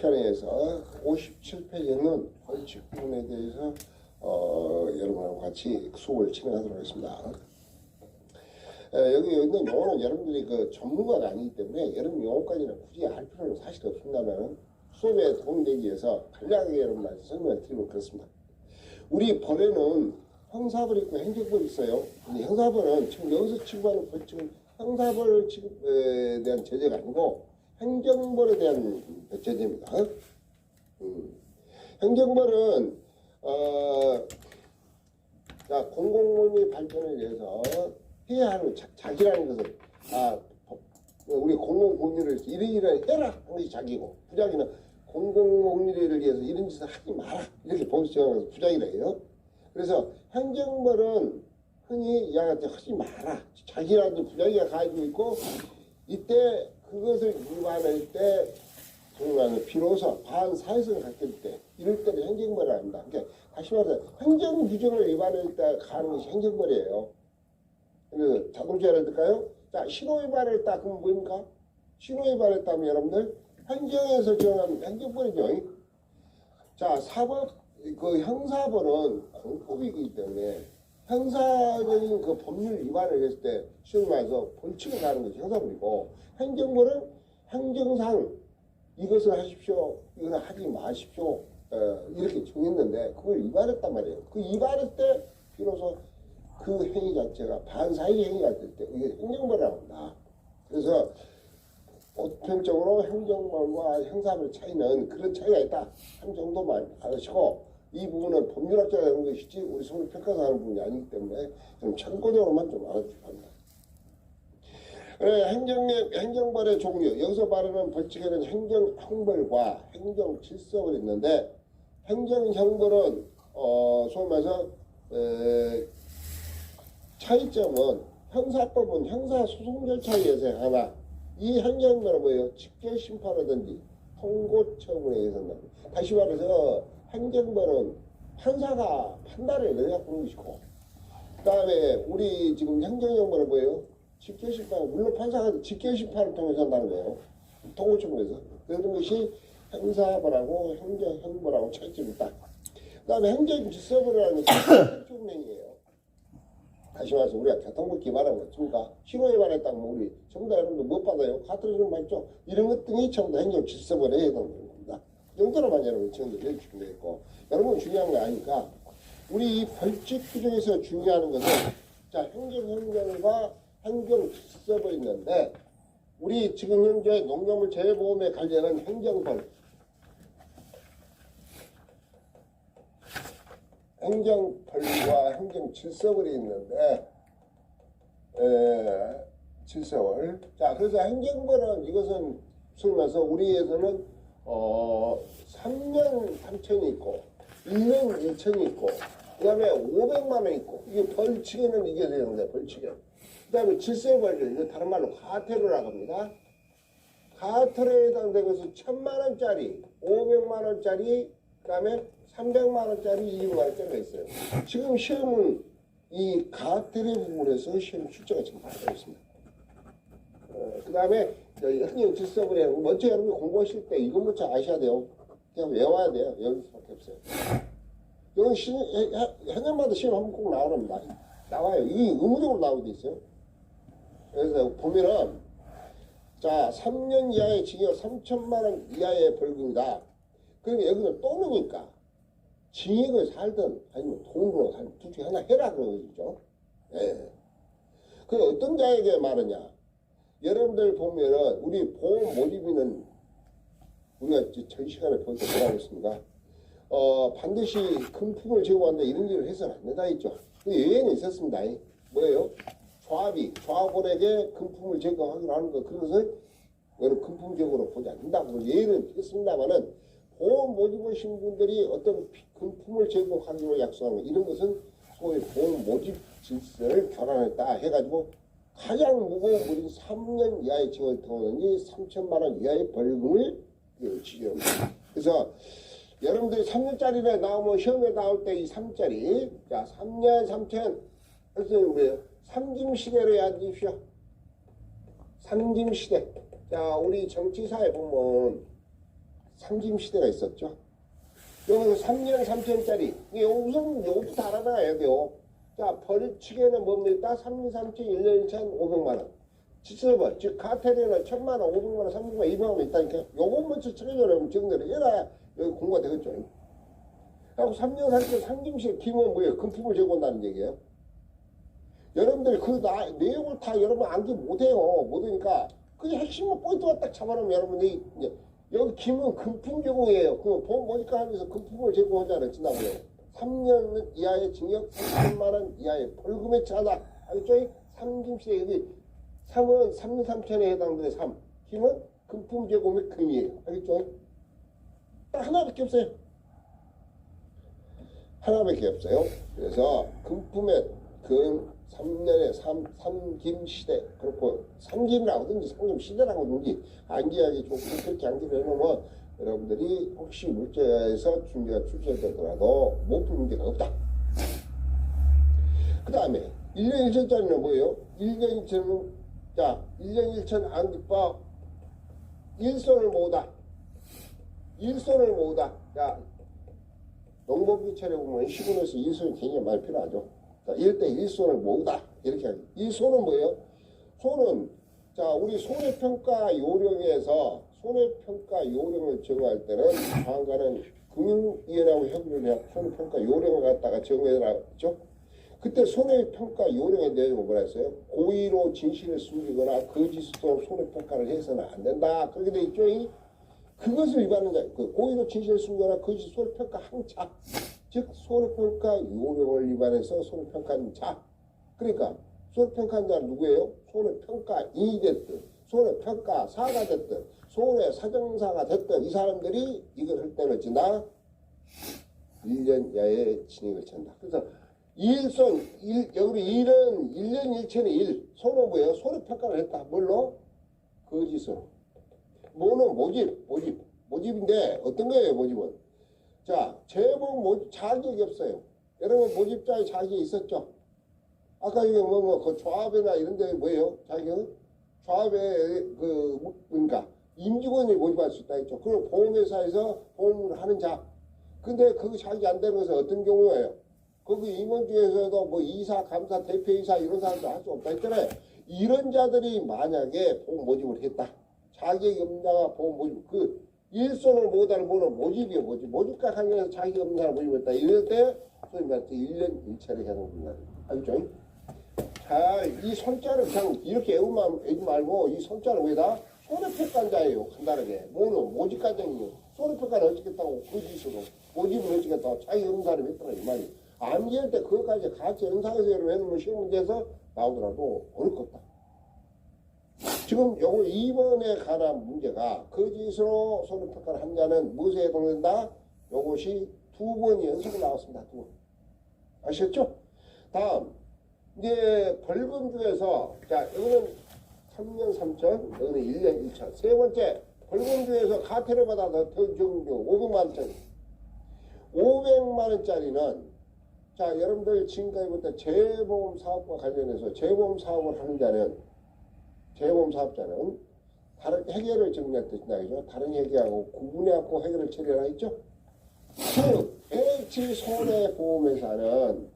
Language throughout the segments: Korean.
시간에서 57페이지는 벌칙 부분에 대해서 여러분하고 같이 수업을 진행하도록 하겠습니다. 여기 있는 용어는 여러분들이 그 전문가가 아니기 때문에 여러분 용어까지는 굳이 알 필요는 사실 없습니다만 수업에 도움되기 위해서 간략하게 여러분한테 설명을 드리면 그렇습니다. 우리 벌에는 형사벌이 있고 행정벌이 있어요. 근데 형사벌은 지금 여기서 취급하는 벌칙은 형사벌 취급에 대한 제재가 아니고 행정벌에 대한 제재입니다. 행정벌은 공공문의 발전을 위해서 해야 하는 자기라는 것은 우리 공공공리를 이러이러 해라 하는 것이 자기고, 부작위는 공공공리를 위해서 이런 짓을 하지 마라 이렇게 법정에서 부작위라 해요. 그래서 행정벌은 흔히 이야기할 하지 마라 자기라는 부작위가 가지고 있고, 이때 그것을 위반할 때 정말 비로소 반사회성을 갖게 때 이럴 때는 행정벌을 합니다. 그러니까 다시 말해서 행정 규정을 위반할 때 가는 것이 행정벌이에요. 그래서 자동차 예를 들까요? 자, 신호 위반했다 그러면 뭡니까? 신호 위반했다면 여러분들 행정에서 정한 행정벌이죠. 자, 사법 그 형사벌은 공법이기 때문에 형사적인 그 법률 위반을 했을 때 시험에 와서 벌칙을 가는 것이 형사벌이고, 행정벌은 행정상 이것을 하십시오, 이거는 하지 마십시오 이렇게 정했는데 그걸 위반했단 말이에요. 그 위반할 때 비로소 그 행위 자체가 반사회 행위가 될 때 이게 행정벌이라고 합니다. 그래서 보편적으로 행정벌과 형사벌 차이는 그런 차이가 있다 한 정도만 알으시고, 이 부분은 법률학자가 하는 것이지 우리 서울평가사 하는 부분이 아니기 때문에 좀 참고적으로만 좀 알아주시기 바랍니다. 행정벌의 종류, 여기서 말하는 벌칙에는 행정형벌과 행정질서벌이 있는데, 행정형벌은 소위 말해서 차이점은 형사법은 형사소송 절차에 의해서 하나, 이 행정벌은 뭐예요? 직결심판하든지 통고처분에 의해서 한다. 다시 말해서 행정벌은 판사가 판단을 내려고 하는 것이고, 그 다음에 우리 지금 행정형벌은 뭐예요? 직결심판, 물론 판사가 직결심판을 통해서 한다는 거예요. 통고처분에서. 그런 것이 형사벌하고 행정형벌하고 차이점이 있다. 그 다음에 행정질서벌이라는 것은 행정행위예요. 다시 말해서 우리가 교통법 기반한 거 있습니까? 신호 위반했다면 우리 전부 다 여러분들 못 받아요? 카트를 받죠? 이런 것 등이 전부 다 행정질서벌에 해당되는 겁니다. 이 정도로만 여러분 지원을 해주시면 되겠고, 여러분 중요한 거 아니까 우리 이 벌칙 규정에서 중요한 것은 자, 행정행정과 행정질서벌이 있는데, 우리 지금 현재 농작물 재보험에 관련한 행정벌, 행정벌과 행정질서벌이 있는데, 질서벌. 자, 그래서 행정벌은 이것은 소위 말해서 우리에서는 3년 3천이 있고 1년 1천이 있고 그 다음에 500만 원 있고, 이게 벌칙에는 이게 되는데 벌칙에. 그 다음에 질서벌, 이거 다른 말로 과태료라고 합니다. 과태료에 해당되면서 1,000만 원짜리, 500만 원짜리, 그 다음에 300만 원짜리, 200만 원짜리가 있어요. 지금 시험은 이 과태료 부분에서 시험 출제가 지금 받고 있습니다. 그 다음에 행정질서벌에 먼저 여러분이 공부하실 때 이것부터 아셔야 돼요. 그냥 외워야 돼요. 여기 수밖에 없어요. 이건 해년마다 시험 한번 꼭 나오랍니다. 나와요. 이게 의무적으로 나오게 있어요. 그래서 보면은 자, 3년 이하의 징역 3천만 원 이하의 벌금이다. 그러니까 여기는 또는니까 징역을 살든 아니면 돈으로 살든 둘 중에 하나 해라 그런 거죠. 예. 그 어떤 자에게 말하냐? 여러분들 보면은 우리 보험 모집인은 우리가 전 시간에 벌써 뭐라고 했습니까? 반드시 금품을 제공한다 이런 일을 해서는 안 된다 했죠. 예외는 있었습니다. 뭐예요? 조합원에게 금품을 제공하기로 하는 것, 그것을 금품적으로 보지 않는다고 예외는 했습니다만은, 보험 모집 오신 분들이 어떤 금품을 제공하기로 약속하는 것, 이런 것은 소위 보험 모집 질서를 교란했다 해가지고 가장 무거운 무린 3년 이하의 징역을 통하는지 3천만 원 이하의 벌금을 지급합니다. 그래서 여러분들이 3년짜리에 나오면 시험에 나올 때 이 3짜리, 자, 3년 3천, 그래서 뭐예요? 삼김시대로 해야지십시오. 삼김시대. 자, 우리 정치사에 보면 상김시대가 있었죠. 여기서 3년 3천짜리 우선 요부터 알아놔야 돼요. 자, 벌칙에는 뭡니까? 3년 3천 1년 1천 500만 원. 지수번 즉 카테리는 1,000만 원, 500만 원, 300만 원, 200만 원 있다니까. 요것만 처리하려면 정리를 해놔야 여기 공부가 되겠죠. 하고 3년 3천 상김시 김은 뭐예요? 금품을 제공한다는 얘기예요. 여러분들이 그 내용을 다 여러분 암기 못해요. 못하니까 그냥 핵심만 포인트만 딱 잡아놓으면 여러분이 이제 여기 김은 금품 제공이에요. 그 보험 보니까 하면서 금품을 제공하잖아요. 지난번에 3년 이하의 징역 3천만 원 이하의 벌금에 처하다. 알겠죠? 상김시대 여기 3은 3년 3천에 해당되는 3. 김은 금품 제공의 금이에요. 알겠죠? 딱 하나밖에 없어요. 하나밖에 없어요. 그래서 금품의 금 3년에 3김시대 그렇고 3김이라고 하든지 3김시대라고 하든지 암기하기 좋고 그렇게 암기를 해놓으면 여러분들이 혹시 물자에서 문제가 출제되더라도 못 풀 문제가 없다. 그 다음에 1년 1천짜리는 뭐예요? 1년 1천은 자 1년 1천 암기법 일손을 모으다. 일손을 모으다. 자 농법규칙에 보면 시군에서 일손이 굉장히 많이 필요하죠. 자, 이럴 때 일손을 모으다. 이렇게 하죠. 이 손은 뭐예요? 손은, 자, 우리 손해평가 요령에서 손해평가 요령을 정할 때는 다음과는 금융위원회하고 협의를 해야 손해평가 요령을 갖다가 정해라죠. 그때 손해평가 요령의 내용은 뭐라 했어요? 고의로 진실을 숨기거나 거짓으로 손해평가를 해서는 안 된다. 그렇게 돼 있죠. 그것을 위반하는 거예요. 그 고의로 진실을 숨기거나 거짓 손해평가 항차. 즉 손해평가 요령을 위반해서 손해평가하는 자. 그러니까 손해평가하는 자는 누구예요? 손해평가인이 됐든 손해평가사가 됐든 손해사정사가 됐든 이 사람들이 이걸 할 때는 지나 1년 이하의 징역을 찬다. 그래서 일손 여기 일은 1년 1천의 일. 손은 뭐예요? 손해평가를 했다. 뭘로? 거짓으로. 뭐는 모집인데 어떤 거예요? 모집은 자, 재봉 모집 자격이 없어요. 여러분 모집자의 자격이 있었죠? 아까 이게 그 조합이나 이런 데 뭐예요? 자격? 조합에 그러니까 임직원이 모집할 수 있다 했죠. 그리고 보험회사에서 보험을 하는 자. 근데 그 자격이 안 되는 것은 어떤 경우예요? 거기 임원 중에서도 뭐 이사, 감사, 대표이사 이런 사람들 할 수 없다 했잖아요. 이런 자들이 만약에 보험 모집을 했다. 자격이 없는 자가 보험 모집 일손을 모으다는 뭐는 모집이요. 모집과 관련해서 자격이 없는 사람 모집했다. 이럴 때 소위 말해서 1년 1차례 해당된다. 알겠죠? 자, 이 손자를 그냥 이렇게 외우지 말고 이 손자는 뭐다? 손해평가자예요. 간단하게. 뭐는 모집과정이에요. 손해평가를 어쩌겠다고 거짓으로 모집을 어쩌겠다고 자격이 없는 사람이 했더라 이 말이에요. 암기할 때 그것까지 같이 연상해서 해놓으면 시험 문제에서 나오더라도 어렵겠다. 지금 요거 2번에 관한 문제가 거짓으로 손해평가를 한 자는 무엇에 해당된다? 요것이 2번이 연속으로 나왔습니다. 2번. 아셨죠? 다음 이제 벌금 중에서 자 이거는 3년 3천 이거는 1년 1천 세 번째 벌금 중에서 가태료 받아서 더 적은 경우 500만 원짜리 500만 원짜리는 자 여러분들 지금까지부터 재보험 사업과 관련해서 재보험 사업을 하는 자는 재보험 사업자는 다른 해결을 정리할 뜻이다. 그죠? 다른 얘기하고 구분해갖고 해결을 처리하라 했죠? 즉, NH손해보험회사는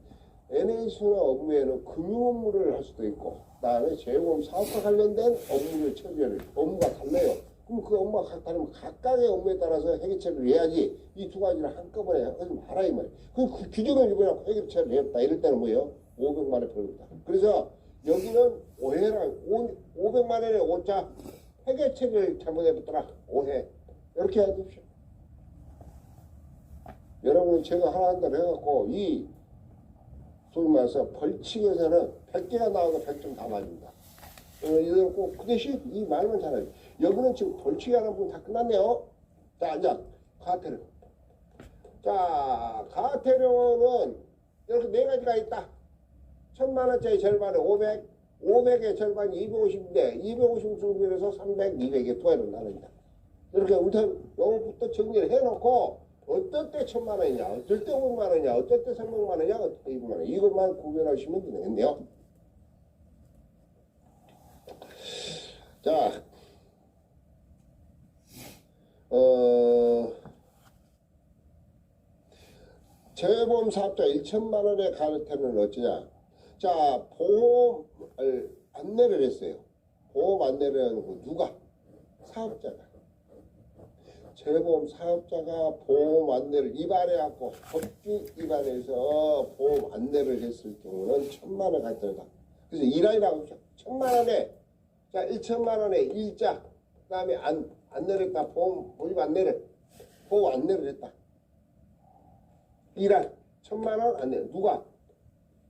NH손해 업무에는 금융 업무를 할 수도 있고, 그 다음에 재보험 사업과 관련된 업무를 처리를, 업무가 달라요. 그럼 그 업무가 다르면 각각의 업무에 따라서 해결 처리를 해야지 이 두 가지를 한꺼번에 하지 마라 이 말이에요. 그 규정을 위반하고 해결 처리를 했다. 이럴 때는 뭐예요? 500만 원 벌금이다. 그래서 여기는 오해랑 500만 원의 오자 회계책을 잘못해봤더라 오해 이렇게 해주십시오. 여러분 제가 하나 한다고 해갖고 이 소위 말해서 벌칙에서는 100개가 나와도 100점 다 맞습니다. 이대로 꼭 그 대신 이 말만 잘해요. 여기는 지금 벌칙이 하는 부분 다 끝났네요. 자 이제 가태료. 자 가태료는 이렇게 네 가지가 있다. 1,000만 원짜리 절반에 500, 500의 절반이 250인데 250 중에서 300, 200의 두 가지로 나눕니다. 이렇게 우선 요거부터 정리를 해놓고 어떨 때 1,000만 원이냐, 어떨 때 500만 원이냐, 어떨 때 300만 원이냐, 어떨 때 200만 원 이것만 구별하시면 되겠네요. 자, 재보험 사업자 1천만 원의 가태는 어쩌냐? 자, 보험을 안내를 했어요. 보험 안내를 하는 누가? 사업자가. 재보험 사업자가 보험 안내를 위반해갖고 법규 위반해서 보험 안내를 했을 경우는 1천만 원 가태다. 그래서 1원이라고 하죠. 1천만 원에 자 1천만 원에 일자 그다음에 안내를 했다. 보험 모집 안내를 보험 안내를 했다. 1원 1천만 원 안내 누가?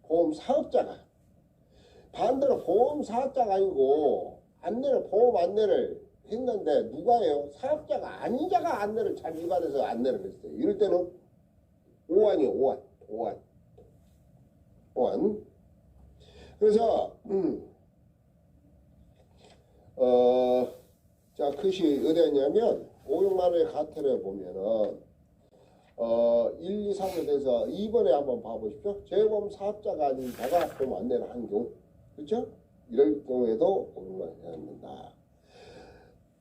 보험 사업자가. 반대로 보험 사업자가 아니고 안내를 보험 안내를 했는데 누가요? 사업자가 아닌 자가 안내를 잘 위반해서 안내를 했어요. 이럴 때는 5원이요. 5원. 그래서 자 그것이 어디였냐면 500만 원의 가태를 보면은 1, 2, 3에 대해서 2번에 한번 봐보십시오. 재보험 사업자가 아닌 자가 보험 안내를 한 경우, 그렇죠? 이럴 경우에도 500만 원이 해야 된다.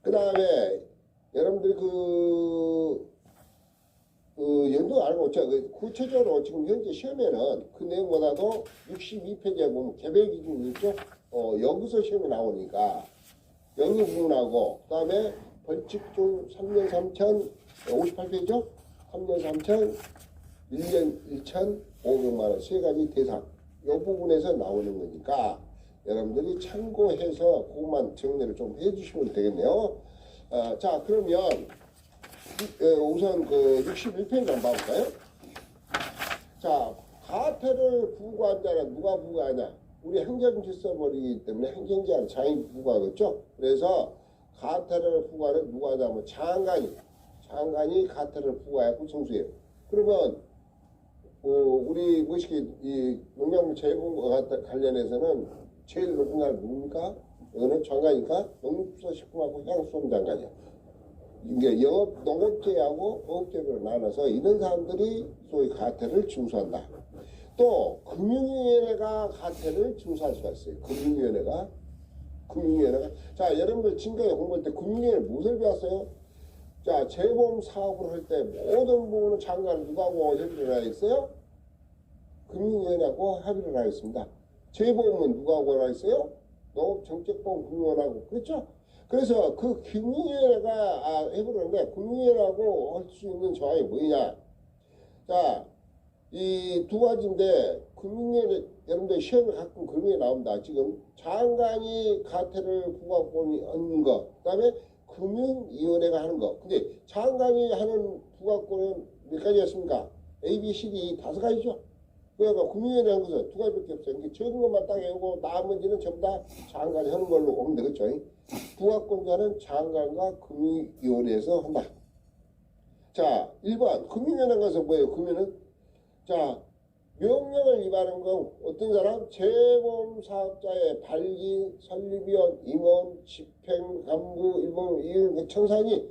그 다음에 여러분들이 연도 알고 구체적으로 지금 현재 시험에는 그 내용보다도 62페이지에 보면 개별 기준이 있죠. 여기서 시험이 나오니까 여기 부분하고 그 다음에 벌칙 중 3년 3천 58페이지죠. 3년 3천 1년 1천 500만 원 세 가지 대상 이 부분에서 나오는 거니까 여러분들이 참고해서 그것만 정리를 좀 해주시면 되겠네요. 자 그러면 우선 그 61페이지 한번 봐볼까요? 자 가태를 부과한 자는 누가 부과하냐? 우리 행정질서벌이기 때문에 행정자는 장이 부과하겠죠. 그래서 가태를 부과는 누가 하냐면 장관이 가태를 부과하고 청수해요. 그러면 우리 이 농작물 재보험과 관련해서는 제일 높은 날 누굽니까? 이거는 장관이니까 농수식품하고 향수품 장관이야. 이게 농업계하고 어업계로 나눠서 이런 사람들이 소위 가태를 징수한다. 또 금융위원회가 가태를 징수할 수가 있어요. 금융위원회가 자 여러분들 지금까지 공부할 때 금융위원회 무엇을 배웠어요? 자 재보험 사업을 할 때 모든 부분은 장관을 누구하고 협의를 하겠어요? 금융위원회하고 협의를 하겠습니다. 재보험은 누구하고 하겠어요? 농업정책보험 금융위원회하고 그렇죠? 그래서 그 금융위원회가 해보려는데 금융위원회하고 할 수 있는 조항이 뭐냐? 자, 이 두 가지인데 금융위원회 여러분들 시험에 가끔 그런 게 나옵니다. 지금 장관이 가태를 부과권이 하는 거, 그다음에 금융위원회가 하는 거. 근데 장관이 하는 부과권은 몇 가지였습니까? A, B, C, D 5가지죠. 그러니까 금융위원회 하는 것은 2가지밖에 없어요. 그러니까 적은 것만 딱 해오고 나머지는 전부 다 장관이 하는 걸로 보면 되겠죠. 부과권자는 장관과 금융위원회에서 한다. 자, 1번 금융위원회 가서 뭐예요? 그러면은 자 명령을 위반한 건 어떤 사람? 재보험 사업자의 발기, 설립위원, 임원, 집행, 간부, 일본, 이응, 청산이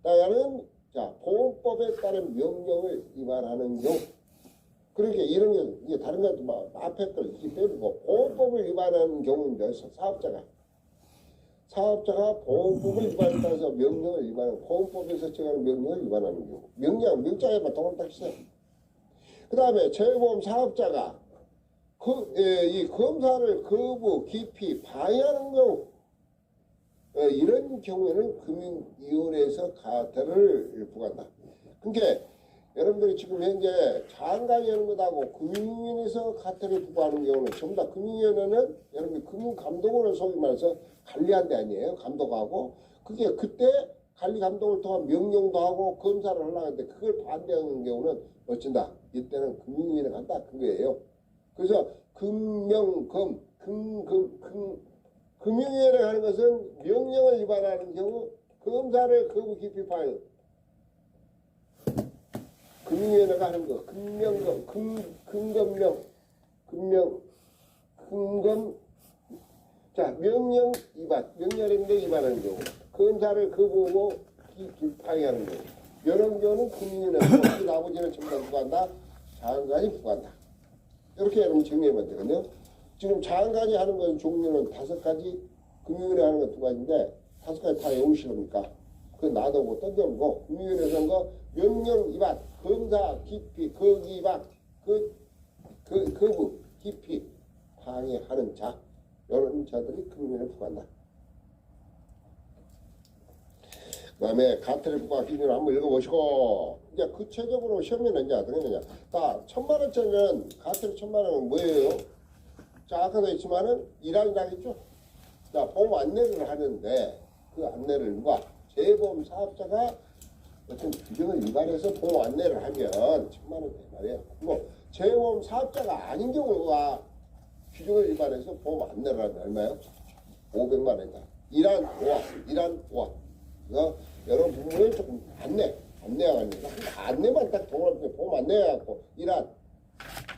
따르는 자 보험법에 따른 명령을 위반하는 경우. 그러니까 이런 게 이게 다른 것도 막 앞에 걸 이렇게 빼고 보험법을 위반하는 경우인데 사업자가 보험법을 위반해서 명령을 위반하는 보험법에서 정하는 명령을 위반하는 경우. 명장에만 동을 딱 있어요. 그 다음에 재보험 사업자가 이 검사를 거부, 기피, 방해하는 경우 이런 경우에는 금융위원회에서 가태를 부과한다. 그러니까 여러분들이 지금 현재 장관이 하는 것하고 금융위원회에서 가태를 부과하는 경우는 전부 다 금융위원회는 여러분들 금융감독원을 소위 말해서 관리한 데 아니에요. 감독하고 그게 그때 관리 감독을 통한 명령도 하고 검사를 하려고 하는데 그걸 반대하는 경우는 어쩐다. 이때는 금융위원회가 한다. 그거예요. 그래서 금융위원회가 하는 것은 명령을 위반하는 경우 검사를 거부, 기피, 방해. 금융위원회가 하는 거. 자, 명령 위반. 명령인데 위반하는 경우. 검사를 거부하고 방해하는 경우. 이런 경우는 금융위원회가 나머지는 전부 다 부과한다. 장관이 부과한다. 이렇게 여러분 정리하면 되거든요. 지금 장관이 하는 건 종류는 5가지, 금융위원회 하는 건 2가지인데 5가지 다 외우시렵니까? 그 놔두고 던져보고 금융위원회 선거 명령 위반, 검사 기피, 거기 위반, 거부 기피 방해하는 자, 이런 자들이 금융위원회에 부과한다. 그 다음에 가태료 부과 기준을 한번 읽어보시고, 이제 구체적으로 시험에는 이제 어떻게 되냐. 자, 1000만원짜리는, 가태료 1000만원은 뭐예요? 자, 아까도 했지만은, 일환이라겠죠? 자, 보험 안내를 하는데, 그 안내를 누가? 재보험 사업자가 어떤 규정을 위반해서 보험 안내를 하면 1000만원 돼 말이에요. 그리고 재보험 사업자가 아닌 경우가 규정을 위반해서 보험 안내를 하면 얼마예요? 500만원이다. 일환 5화. 그래서 여러 부분을 조금 안내가 아닙니다. 안내만 딱 동그랗게 보험 안내해갖고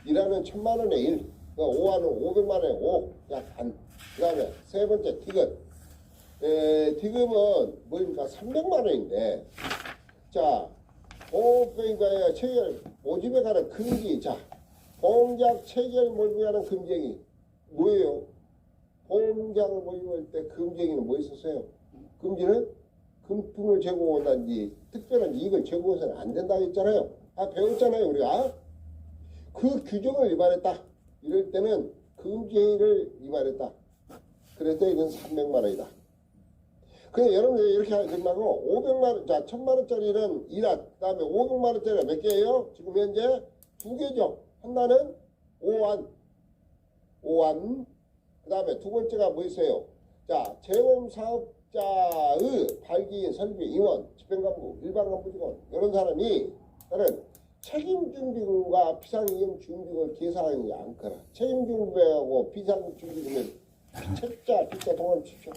일환은 1000만원에 1, 5화는 500만원에 5, 약 반. 그 다음에 세 번째 디귿. 디귿은 뭐입니까? 300만원인데, 자, 보험병과 체결 모집에 관한 금지. 자, 보험계약 체결 모집에 관한 금지행위 뭐예요? 보험계약을 모집할 때 금지행위는 뭐 있었어요? 금지는 금품을 제공한다든지 특별한 이익을 제공해서는 안 된다고 했잖아요. 배웠잖아요, 우리가. 그 규정을 위반했다. 이럴 때는 금지행위를 위반했다. 그래서 이건 300만원이다. 그냥 여러분들 이렇게 하지 말고 500만원, 자, 1000만원짜리는 1화, 그 다음에 500만원짜리가 몇 개예요? 지금 현재 2개죠. 하나는 5환. 그 다음에 두 번째가 뭐 있어요? 자, 재보험사업자의 발기인, 설비, 임원, 집행간부, 일반간부 직원, 이런 사람이 다른 책임준비금과 비상이용준비금을 계산하지 않거나 책임준비하고 비상준비금을 빗자 동원을 칩시오.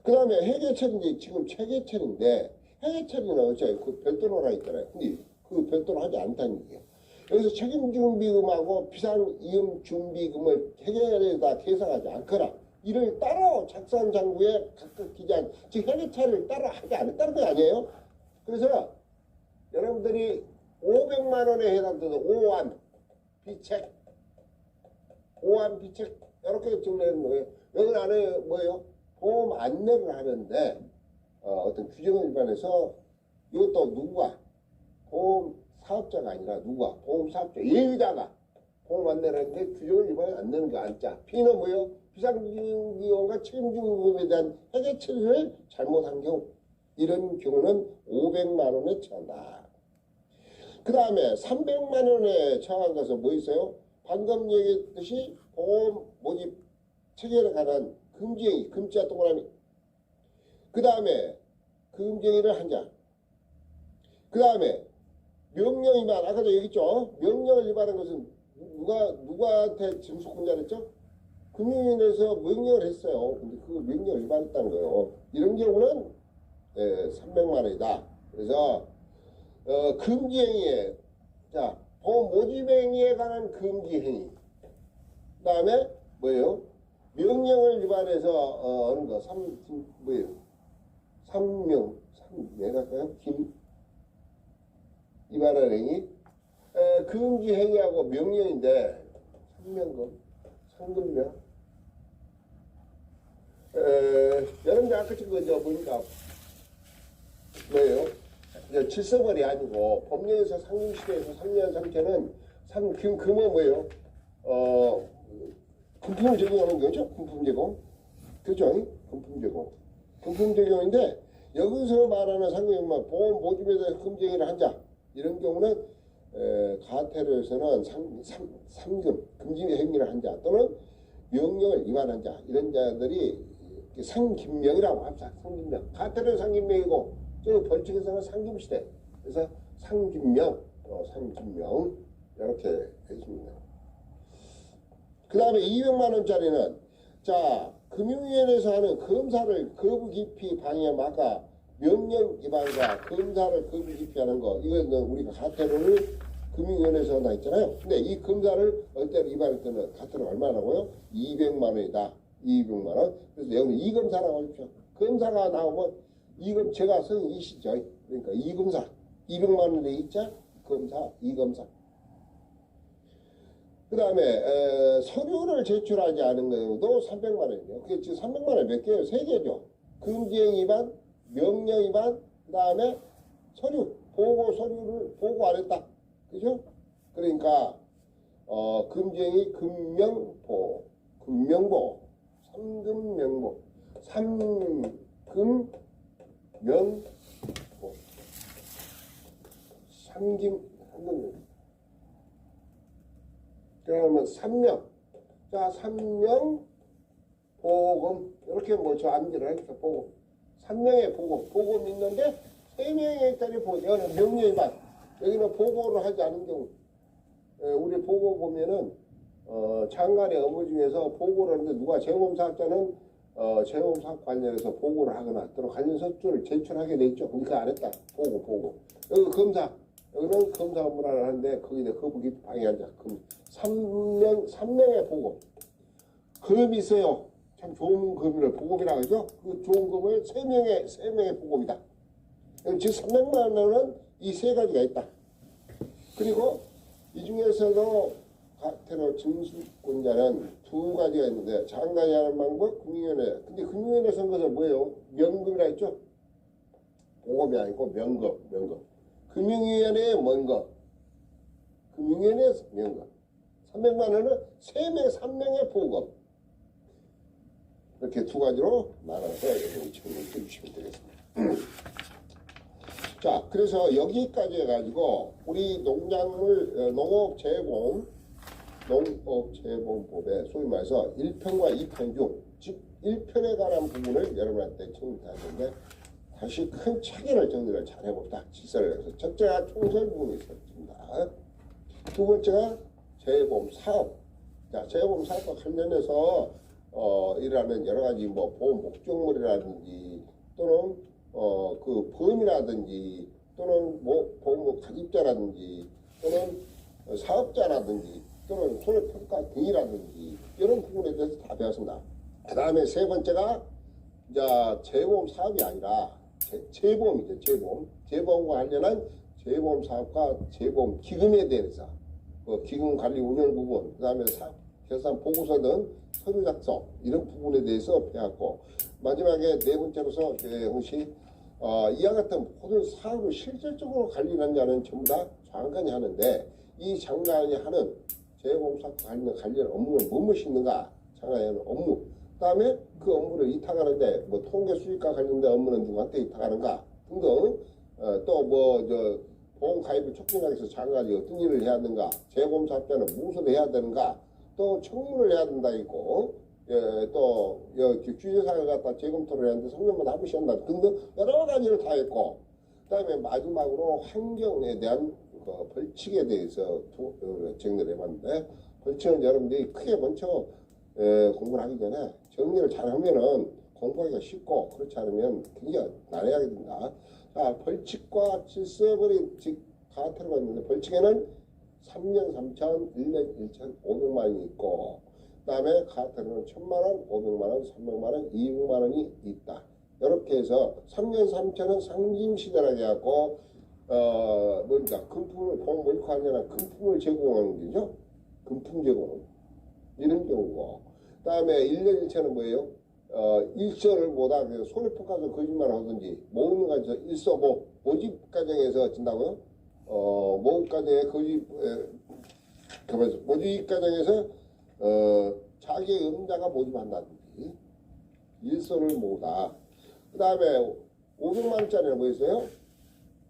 그 다음에 회계처리인데 지금 체계처리인데 회계처리는 어차피 그 별도로 하라 했잖아요. 근데 그 별도로 하지 않다는 얘기예요. 여기서 책임준비금하고 비상이용준비금을 회계에다 계산하지 않거나 이를 따로 작성 장부에 각각 기재한 즉 회계처리를 따로 하지 않았다는 거 아니에요. 그래서 여러분들이 500만원에 해당되는 5환 비책 이렇게 정리하는 거예요. 여기 안에 뭐예요? 보험 안내를 하는데 어떤 규정을 위반해서 이것도 누가 보험 사업자가 아니라 누가 보험 사업자 예의자가 보험 안내를 하는데 규정을 위반해 안 되는 거 안자. P는 뭐예요? 비상기용과 책임지금에 대한 회계 처리를 잘못한 경우 이런 경우는 500만원에 처한다. 그 다음에 300만원에 처한 것은 뭐 있어요? 방금 얘기했듯이 보험 모집 체결에 관한 금지행위, 금지와 동그라미. 그 다음에 금지행위를 한 자. 그 다음에 명령 위반, 아까도 얘기했죠? 명령을 위반한 것은 누구한테 증수권자 했죠? 금융위원회에서 명령을 했어요. 근데 그 명령을 위반했다는 거예요. 이런 경우는 300만원이다. 그래서 금지행위에, 자, 보험 모집행위에 관한 금지행위. 그 다음에 뭐예요? 명령을 위반해서 하는 거 뭐예요? 내갈까요? 위반한 행위. 금지 행위하고 명령인데 상금명. 여러분들 아까 지금 보니까 뭐예요? 질서벌이 아니고 법령에서 상금시대에서 3년 3천은 금은 뭐예요? 금품을 제공하는 거죠? 금품 제공. 그죠? 금품 제공. 금품 제공인데 여기서 말하는 상금만 보험 모집에 대해서 금지행위를 한 자. 이런 경우는 가태료에서는 상금, 금지 행위를 한 자 또는 명령을 위반한 자. 이런 자들이 상김명이라고 합시다. 상김명. 가태료 상김명이고 저 벌칙에서는 상김시대. 그래서 상김명 이렇게 해줍니다. 그 다음에 200만원짜리는 자 금융위원회에서 하는 검사를 거부 기피 방해 막아 명령 위반과 검사를 거부 기피하는 거 이거는 우리가 가태료를 금융위원회에서 한다 했잖아요. 근데 이 검사를 어때로 위반할 때는 가태료 얼마나고요? 200만원이다. 200만원. 그래서 여기는 이검사라고 하십시오. 검사가 나오면 제가 성이시죠. 그러니까 이검사 200만원에 있자 검사 이검사. 그 다음에 서류를 제출하지 않은 경우도 300만원이에요. 그게 지금 300만원 몇 개예요? 3개죠. 금지행위 위반, 명령 위반, 그 다음에 서류, 보고 서류를 보고 안 했다. 그죠? 그러니까, 금쟁이 금명보, 금명보, 삼금명보, 삼금명보, 삼금, 그러면 삼명, 자, 삼명, 보금, 이렇게 뭐 저 암기를 하니까 보금. 3명의 보금, 보금이 있는데 3명짜리 보금, 이거는 명령위반. 여기는 보고를 하지 않은 경우. 우리 보고 보면은, 장관의 업무 중에서 보고를 하는데 누가 재범사업자는 재범사업 관련해서 보고를 하거나 또는 관련 서류를 제출하게 돼 있죠. 그러니까 안 했다. 보고. 여기 검사. 여기는 검사 업무를 하는데 거기에 거북이 방해한다. 3명의 보고. 금이 있어요. 참 좋은 금을 보급이라고 하죠. 그 좋은 금을 3명의 보급이다. 즉 300만 원은 이 세 가지가 있다. 그리고 이 중에서도 가태료 징수권자는 두 가지가 있는데 장관이 하는 방법, 금융위원회. 근데 금융위원회 선거에서 뭐예요? 명금이라 했죠? 보급이 아니고 명금. 금융위원회의 뭔가? 금융위원회에서 명금. 300만 원은 3명의 보급. 이렇게 두 가지로 나눠서 여러분이 질문을 해주시면 되겠습니다. 자, 그래서 여기까지 해가지고 우리 농업재보험법의 소위 말해서 1편과 2편 중, 즉 1편에 관한 부분을 여러분한테 정리하는데 다시 큰 체계를 정리를 잘 해봅시다. 질서를 해서 첫째가 총설 부분이 있습니다. 두 번째가 재보험 사업. 자, 재보험 사업과 관련해서 이라는 여러 가지 뭐 보험 목적물이라든지 또는 그 범위라든지 또는 뭐 보험 가입자라든지 또는 사업자라든지 또는 손해평가 등이라든지 이런 부분에 대해서 다 배웠습니다. 그 다음에 세 번째가 이제 재보험 사업이 아니라 재보험이죠. 재보험과 관련한 재보험 사업과 재보험 기금에 대해서 기금 관리 운영 부분, 그 다음에 결산 보고서 등 서류 작성 이런 부분에 대해서 배웠고 마지막에 네 번째로서 혹시 이와 같은 모든 사업을 실질적으로 관리하는 자는 전부 다 장관이 하는데 이 장관이 하는 재보험 사업과 관련 업무는 무엇이 있는가? 장관이 하는 업무. 그 다음에 그 업무를 위탁하는데 뭐 통계 수익과 관련된 업무는 누구한테 위탁하는가 등등 또 보험 가입을 촉진하기 위해서 장관이 어떤 일을 해야 하는가? 재보험 사업자는 무엇을 해야 되는가? 또 청문을 해야 된다 있고 또 규제사항을 갖다 재검토를 해야 하는데 3년마다 한 번씩 한다 등등 여러 가지를 다 했고 그 다음에 마지막으로 환경에 대한 벌칙에 대해서 정리를 해봤는데 벌칙은 여러분들이 크게 먼저 공부를 하기 전에 정리를 잘 하면은 공부하기가 쉽고 그렇지 않으면 굉장히 난해하게 된다. 자, 벌칙과 질서벌이 즉 가태료가 있는데 벌칙에는 3년 3천, 1년 1천, 500만 원이 있고 그 다음에 가태료는 1,000만 원, 500만 원, 300만 원, 200만 원이 있다. 이렇게 해서 3년 3천은 상징시대라고 해갖고 금품을 보험 모의과 관련한 금품을 제공하는 거죠. 금품 제공 이런 경우고 그 다음에 1년 1천은 뭐예요? 일서를 보다 손해평가서 거짓말을 하든지 모으는 과정에서 일서 모집 과정에서 진다고요? 모집 과정에 모집 과정에서 자기의 음자가 모집한다든지 일서를 모으다. 그 다음에 500만 원짜리는 뭐 있어요?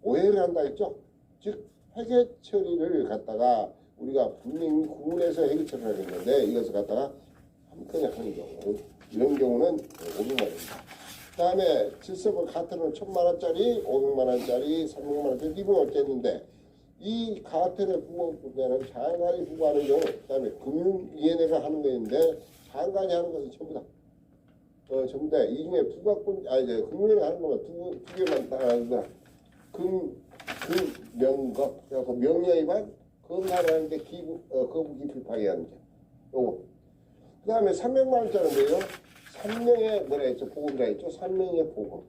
오해를 한다 했죠? 즉 회계 처리를 갖다가 우리가 분명히 구분해서 회계 처리를 했는데 이것을 갖다가 한꺼번에 하는 경우 이런 경우는 500만 원입니다. 그 다음에 질서벌 가태료는 1,000만 원짜리, 500만 원짜리, 300만 원짜리 이분 어쨌는데 이 가태료 부과는 장관이 부과하는 경우 그 다음에 금융위원회가 하는 거였는데 장관이 하는 것은 전부 다 전부 다 이 중에 부과권 금융위원회가 하는 것만 두 개만 따라하는 거야. 명급 그래서 명예위반 검사를 하는데 거부기 불파기하는 거. 그 다음에 300만 원짜리 뭐예요? 3명의 뭐라 했죠? 보금이라 했죠? 3명의 보금.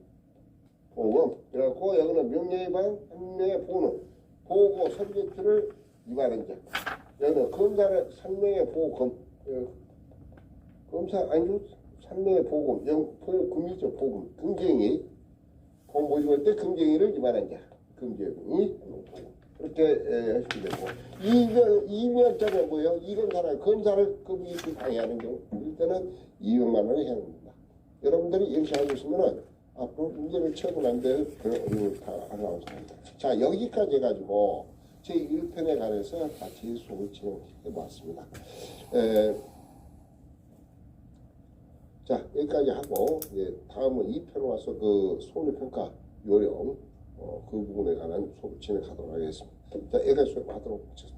그래갖고 여기는 명예위반 1명의 보금. 보고 서브젝트를 위반한 자. 여기는 검사를 3명의 보금. 검사 아니죠? 3명의 보금. 보금이죠. 보금. 금쟁이. 공보집할 때 금쟁이를 이만한 자, 금쟁이 그렇게 하시면 되고 이면자는 뭐예요? 이건 사람 검사를 그분이 방해하는 경우 일단은 200만 원을 해야 합니다. 여러분들이 이렇게 하고 있으면은 앞으로 문제를 채우고 난 뒤에 그 어려움을 다 알아가면서 합니다. 자 여기까지 해가지고 제 1편에 관해서 같이 수업을 진행해 보았습니다. 자 여기까지 하고 다음은 2편 와서 그 손해평가 요령 그 부분에 관한 수업을 진행하도록 하겠습니다. 자 여기까지 수업하도록 하겠습니다.